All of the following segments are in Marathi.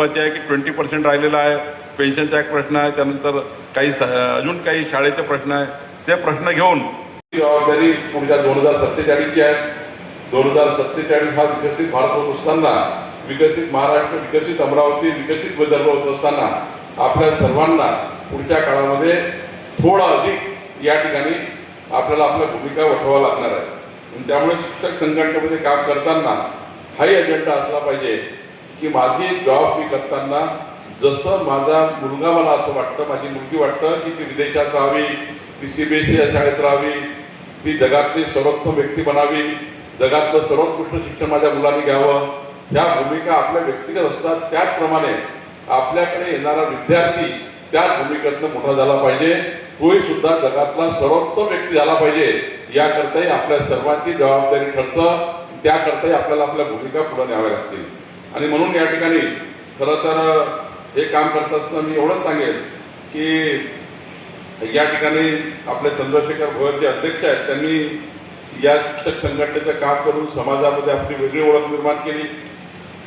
आहे की 20% राहिलेला आहे, पेन्शनचा एक प्रश्न आहे, त्यानंतर काही अजून काही शाळेचे प्रश्न आहे, ते प्रश्न घेऊन जबाबदारी पुढच्या 2047ची आहे. 2047 हा विकसित भारत होत असताना, विकसित महाराष्ट्र, विकसित अमरावती, विकसित विदर्भ होत असताना आपल्या सर्वांना पुढच्या काळामध्ये थोडा अधिक या ठिकाणी आपल्याला आपल्या भूमिका वठवावं लागणार आहे. त्यामुळे शिक्षक संघटनेमध्ये काम करताना हाही अजेंडा असला पाहिजे की माझी जॉब मी करताना जसं माझा मुलगा मला असं वाटतं, माझी मुलगी वाटतं की ती विदेशात राहावी, ती CBSE या शाळेत राहावी, ती जगातली सर्वोत्तम व्यक्ती बनावी, जगातलं सर्वोत्कृष्ट शिक्षण माझ्या मुलांनी घ्यावं, ह्या भूमिका आपल्या व्यक्तिगत असतात. त्याचप्रमाणे आपल्याकडे येणारा विद्यार्थी त्याच भूमिकेतनं मोठा झाला पाहिजे, तोही सुद्धा जगातला सर्वोत्तम व्यक्ती झाला पाहिजे. याकरताही आपल्या सर्वांची जबाबदारी ठरतं. त्याकरताही आपल्याला आपल्या भूमिका पुढे न्याव्या लागतील. आणि म्हणून या ठिकाणी खरं तर हे काम करत असताना मी एवढंच सांगेन की या ठिकाणी आपले चंद्रशेखर भोयर जे अध्यक्ष आहेत, त्यांनी या शिक्षक संघटनेचं काम करून समाजामध्ये आपली वेगळी ओळख निर्माण केली.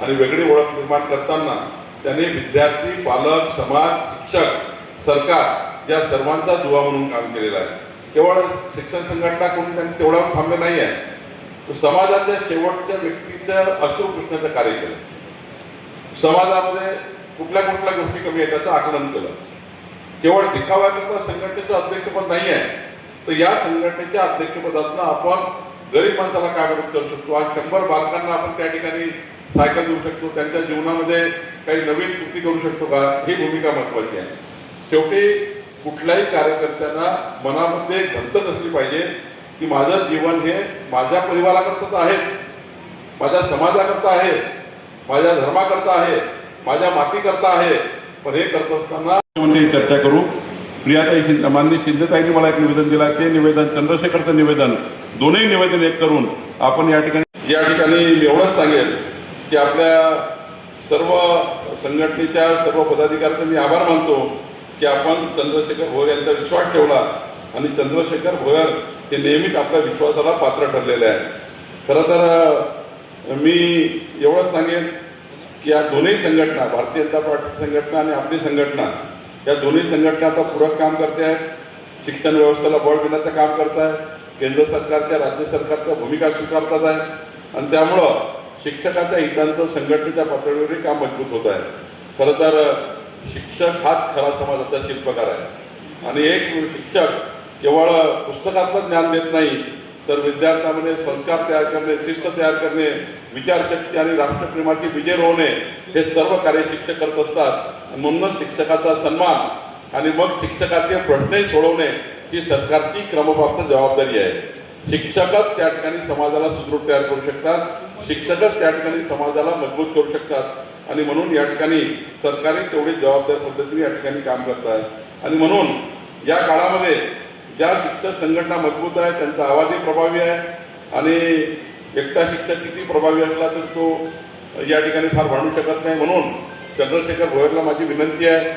आणि वेगळी ओळख निर्माण करताना त्यांनी विद्यार्थी, पालक, समाज, शिक्षक, सरकार या सर्वांचा दुवा म्हणून काम केलेलं आहे. केवळ शिक्षण संघटना करून त्यांनी तेवढा थांबले नाही आहे, तर समाजाच्या शेवटच्या व्यक्तीचं अश्रू पुसण्याचं कार्य केलं. समाजामध्ये कुठल्या कुठल्या गोष्टी कमी आहेत त्याचं आकलन केलं. केवळ दिखाव्याकरता संघटनेचं अध्यक्षपद नाही आहे, तर या संघटनेच्या अध्यक्षपदातनं आपण गरीब माणसाला काय मदत करू शकतो. आज 100 बालकांना आपण त्या ठिकाणी सायकल देऊ शकतो, त्यांच्या जीवनामध्ये काही नवीन कृती करू शकतो का, ही भूमिका महत्वाची आहे. शेवटी कुठल्याही कार्यकर्त्यांना मनामध्ये घंटच असली पाहिजे की माझं जीवन हे माझ्या परिवाराकरताच आहे, माझ्या समाजाकरता आहे, माझ्या धर्माकरता आहे, माझ्या मातीकरता आहे. पण हे करत असताना चर्चा करू. प्रियाताई माननीय शिंदेताईंनी मला एक निवेदन दिला, ते निवेदन, चंद्रशेखरचं निवेदन, दोन्ही निवेदन एक करून आपण या ठिकाणी मी एवढंच सांगेल की आपल्या सर्व संघटनेच्या सर्व पदाधिकाऱ्यांचा मी आभार मानतो की आपण चंद्रशेखर भोयर यांचा विश्वास ठेवला आणि चंद्रशेखर भोयर हे नेहमीच आपल्या विश्वासाला पात्र ठरलेले आहे. खरं तर मी एवढंच सांगेन की या दोन्ही संघटना, भारतीय जनता पार्टी संघटना आणि आपली संघटना, या दोन्ही संघटना आता पूरक काम करते आहेत. शिक्षण व्यवस्थेला बळ देण्याचं काम करत आहे. केंद्र सरकारच्या, राज्य सरकारच्या भूमिका स्वीकारतात आहे. आणि त्यामुळं शिक्षकाच्या हितांचं संघटनेच्या पातळीवरही काम मजबूत होत आहे. खरं तर शिक्षक हाच खरा समाजाचा शिल्पकार आहे. आणि एक शिक्षक केवळ पुस्तकातलं ज्ञान देत नाही, तर विद्यार्थ्यांमध्ये संस्कार तयार करणे, शिस्त तयार करणे, विचारशक्ती आणि राष्ट्रप्रेमाची बीजे रोवणे, हे सर्व कार्य शिक्षक करत असतात. म्हणूनच शिक्षकाचा सन्मान आणि मग शिक्षकाचे प्रश्नही सोडवणे ही सरकारची क्रमप्राप्त जबाबदारी आहे. शिक्षकच त्या ठिकाणी समाजाला सुदृढ तयार करू शकतात, शिक्षकच त्या ठिकाणी समाजाला मजबूत करू शकतात. आणि म्हणून या ठिकाणी सरकारही तेवढी जबाबदार पद्धतीने या ठिकाणी काम करत आहे. आणि म्हणून या काळामध्ये ज्या शिक्षक संघटना मजबूत आहे त्यांचा आवाजही प्रभावी आहे. आणि एकटा शिक्षक किती प्रभावी असला तर तो या ठिकाणी फार भांडू शकत नाही. म्हणून चंद्रशेखर भोयरला माझी विनंती आहे